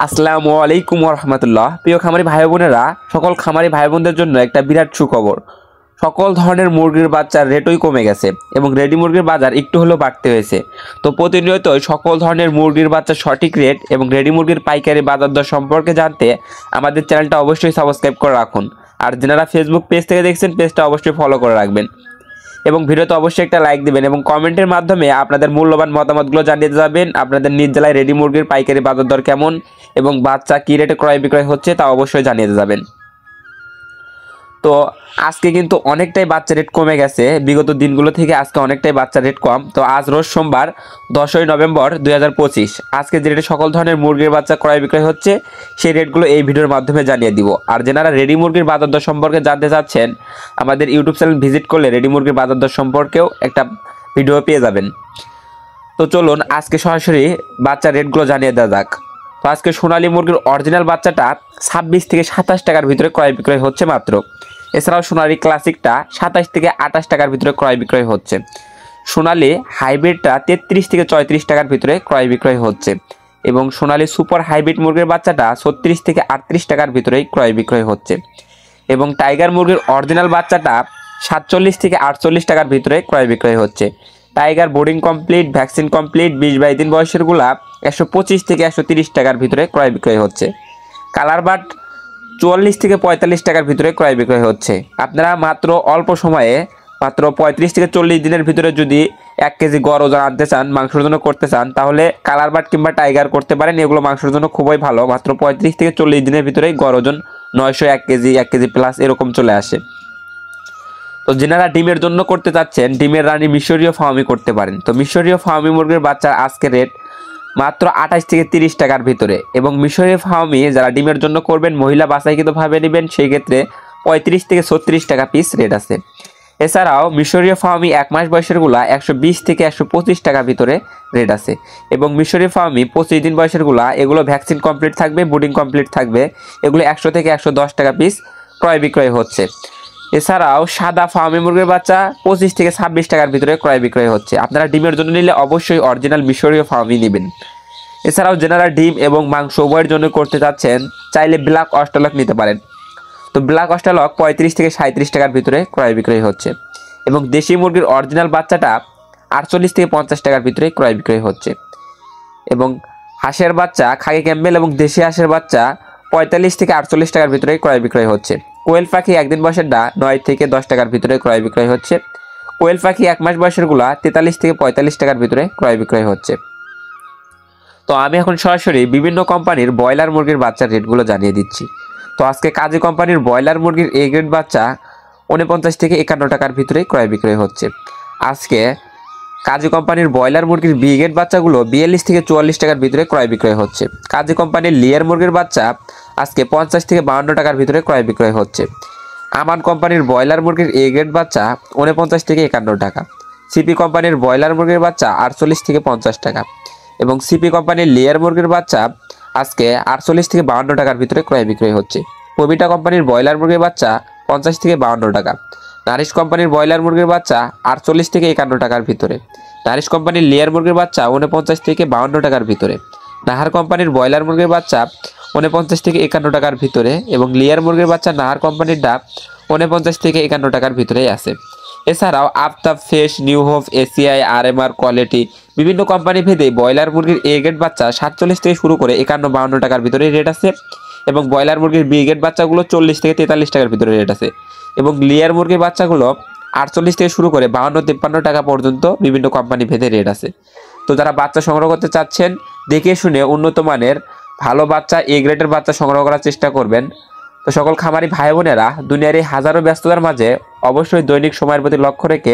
আসসালামু আলাইকুম রহমতুল্লাহ। প্রিয় খামারি ভাই বোনেরা, সকল খামারি ভাই বোনদের জন্য একটা বিরাট সুখবর। সকল ধরনের মুরগির বাচ্চার রেটই কমে গেছে এবং রেডি মুরগির বাজার একটু হলেও বাড়তে হয়েছে। তো প্রতিনিয়তই সকল ধরনের মুরগির বাচ্চার সঠিক রেট এবং রেডি মুরগির পাইকারি বাজার দর সম্পর্কে জানতে আমাদের চ্যানেলটা অবশ্যই সাবস্ক্রাইব করে রাখুন। আর যারা ফেসবুক পেজ থেকে দেখছেন, পেজটা অবশ্যই ফলো করে রাখবেন এবং ভিডিওতে অবশ্যই একটা লাইক দিবেন এবং কমেন্টের মাধ্যমে আপনাদের মূল্যবান মতামতগুলো জানিয়ে যাবেন। আপনাদের নিজ জেলায় রেডি মুরগির পাইকারি বাজার দর কেমন এবং বাচ্চা কী রেটে ক্রয় বিক্রয় হচ্ছে তা অবশ্যই জানিয়ে যাবেন। তো আজকে কিন্তু অনেকটাই বাচ্চা রেট কমে গেছে, বিগত দিনগুলো থেকে আজকে অনেকটাই বাচ্চা রেট কম। তো আজ রোজ সোমবার 10ই নভেম্বর 2025 আজকে যে রেটে সকল ধরনের মুরগির বাচ্চা ক্রয় বিক্রয় হচ্ছে সেই রেটগুলো এই ভিডিওর মাধ্যমে জানিয়ে দিব। আর যারা রেডি মুরগির বাজার দর সম্পর্কে জানতে চাচ্ছেন, আমাদের ইউটিউব চ্যানেল ভিজিট করলে রেডি মুরগির বাজার দর সম্পর্কেও একটা ভিডিও পেয়ে যাবেন। তো চলুন আজকে সরাসরি বাচ্চা রেটগুলো জানিয়ে দেওয়া যাক। তো আজকে সোনালী মুরগির অরিজিনাল বাচ্চাটা 26 থেকে 27 টাকার ভিতরে ক্রয় বিক্রয় হচ্ছে মাত্র। এছাড়াও সোনালী ক্লাসিকটা 27 থেকে 28 টাকার ভিতরে ক্রয় বিক্রয় হচ্ছে। সোনালী হাইব্রিডটা 33 থেকে 34 টাকার ভিতরে ক্রয় বিক্রয় হচ্ছে এবং সোনালী সুপার হাইব্রিড মুরগির বাচ্চাটা 36 থেকে 38 টাকার ভিতরেই ক্রয় বিক্রয় হচ্ছে এবং টাইগার মুরগির অরিজিনাল বাচ্চাটা 47 থেকে 48 টাকার ভিতরে ক্রয় বিক্রয় হচ্ছে। Tiger boarding complete, vaccine complete 20-22 দিন বয়সেরগুলা 125 থেকে 130 টাকার ভিতরে ক্রয় বিক্রয় হচ্ছে। কালার বাট 44 থেকে 45 টাকার ভিতরে ক্রয় বিক্রয় হচ্ছে। আপনারা মাত্র অল্প সময়ে মাত্র 35 থেকে 40 দিনের ভিতরে যদি 1 কেজি গড় ওজন আনতে চান, মাংসের জন্য করতে চান, তাহলে কালার বাট কিংবা টাইগার করতে পারেন। এগুলো মাংসের জন্য খুবই ভালো। মাত্র 35 থেকে 40 দিনের ভিতরেই গড় ওজন 900, 1 কেজি প্লাস এরকম চলে আসে। তো যারা ডিমের জন্য করতে চাচ্ছেন, ডিমের রানী মিশরীয় ফার্মি করতে পারেন। তো মিশরীয় ফার্মি মুরগির বাচ্চার আজকের রেট মাত্র 28 থেকে 30 টাকার ভিতরে এবং মিশরীয় ফার্মি যারা ডিমের জন্য করবেন, মহিলা বাছাইকৃতভাবে নেবেন, সেই ক্ষেত্রে 35 থেকে 36 টাকা পিস রেট আছে। এছাড়াও মিশরীয় ফার্মি 1 মাস বয়সেরগুলা 120 থেকে 125 টাকার ভিতরে রেট আছে এবং মিশরীয় ফার্মি 25 দিন বয়সেরগুলা এগুলো ভ্যাকসিন কমপ্লিট থাকবে, বুডিং কমপ্লিট থাকবে, এগুলো 100 থেকে 110 টাকা পিস ক্রয় বিক্রয় হচ্ছে। এছাড়াও সাদা ফার্মি মুরগির বাচ্চা 25 থেকে 26 টাকার ভিতরে ক্রয় বিক্রয় হচ্ছে। আপনারা ডিমের জন্য নিলে অবশ্যই অরিজিনাল মিশরীয় ফার্মি নেবেন। এছাড়াও যারা ডিম এবং মাংস উভয়ের জন্য করতে চাচ্ছেন, চাইলে ব্ল্যাক অস্ট্রেলক নিতে পারেন। তো ব্ল্যাক অস্ট্রেলক 35 থেকে 37 টাকার ভিতরে ক্রয় বিক্রয় হচ্ছে এবং দেশি মুরগির অরিজিনাল বাচ্চাটা 48 থেকে 50 টাকার ভিতরে ক্রয় বিক্রয় হচ্ছে এবং হাঁসের বাচ্চা খাকি ক্যাম্বেল এবং দেশি হাঁসের বাচ্চা 45 থেকে 48 টাকার ভিতরে ক্রয় বিক্রয় হচ্ছে। কোয়েল পাখি একদিন বয়সেরটা 9 থেকে 10 টাকার ভিতরে ক্রয় বিক্রয় হচ্ছে। কোয়েল পাখি 1 মাস বয়সেরগুলা 43 থেকে 45 টাকার ভিতরে ক্রয় বিক্রয় হচ্ছে। তো আমি এখন সরাসরি বিভিন্ন কোম্পানির ব্রয়লার মুরগির বাচ্চার রেটগুলো জানিয়ে দিচ্ছি। তো আজকে কাজী কোম্পানির ব্রয়লার মুরগির এ গ্রেড বাচ্চা 49 থেকে 51 টাকার ভিতরে ক্রয় বিক্রয় হচ্ছে। আজকে কাজী কোম্পানির ব্রয়লার মুরগির বি গ্রেড বাচ্চাগুলো 42 থেকে 44 টাকার ভিতরে ক্রয় বিক্রয় হচ্ছে। কাজী কোম্পানির লেয়ার মুরগির বাচ্চা আজকে 50 থেকে 52 টাকার ভিতরে ক্রয় বিক্রয় হচ্ছে। আমান কোম্পানির ব্রয়লার মুরগির এ গ্রেড বাচ্চা 49 থেকে 51 টাকা। সিপি কোম্পানির ব্রয়লার মুরগির বাচ্চা 48 থেকে 50 টাকা এবং সিপি কোম্পানির লেয়ার মুরগির বাচ্চা আজকে 48 থেকে 52 টাকার ভিতরে ক্রয় বিক্রয় হচ্ছে। পবিটা কোম্পানির ব্রয়লার মুরগির বাচ্চা 50 থেকে 52 টাকা। নারিশ কোম্পানির ব্রয়লার মুরগির বাচ্চা 48 থেকে 51 টাকার ভিতরে। নারিশ কোম্পানির লেয়ার মুরগির বাচ্চা 49 থেকে 52 টাকার ভিতরে। নাহার কোম্পানির ব্রয়লার মুরগির বাচ্চা 49 থেকে 51 টাকার ভিতরে এবং লেয়ার মুরগির বাচ্চা নাহার কোম্পানিরটা 49 থেকে 51 টাকার ভিতরেই আছে। এছাড়াও Aftab, Fresh, New Hope, ACI, RMR, Quality বিভিন্ন কোম্পানি ভেদে ব্রয়লার মুরগির এ গ্রেড বাচ্চা 47 থেকে শুরু করে 51-52 টাকার ভিতরে রেট আছে এবং ব্রয়লার মুরগির বি গ্রেড বাচ্চাগুলো 40 থেকে 43 টাকার ভিতরে রেট আছে এবং লেয়ার মুরগির বাচ্চাগুলো 48 থেকে শুরু করে 52-53 টাকা পর্যন্ত বিভিন্ন কোম্পানি ভেদে রেট আছে। তো যারা বাচ্চা সংগ্রহ করতে চাচ্ছেন, দেখে শুনে উন্নত মানের ভালো বাচ্চা এ গ্রেডের বাচ্চা সংগ্রহ করার চেষ্টা করবেন। তো সকল খামারি ভাই বোনেরা, দুনিয়ার এই হাজারো ব্যস্ততার মাঝে অবশ্যই দৈনিক সময়ের প্রতি লক্ষ্য রেখে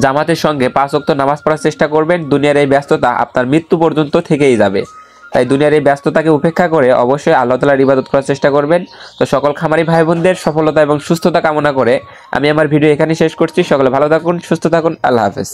জামাতের সঙ্গে 5 ওয়াক্ত নামাজ পড়ার চেষ্টা করবেন। দুনিয়ার এই ব্যস্ততা আপনার মৃত্যু পর্যন্ত থেকেই যাবে, তাই দুনিয়ার এই ব্যস্ততাকে উপেক্ষা করে অবশ্যই আল্লাহ তাআলার ইবাদত করার চেষ্টা করবেন। তো সকল খামারি ভাই বোনদের সফলতা এবং সুস্থতা কামনা করে আমি আমার ভিডিও এখানে শেষ করছি। সকলে ভালো থাকুন, সুস্থ থাকুন, আল্লাহ হাফেজ।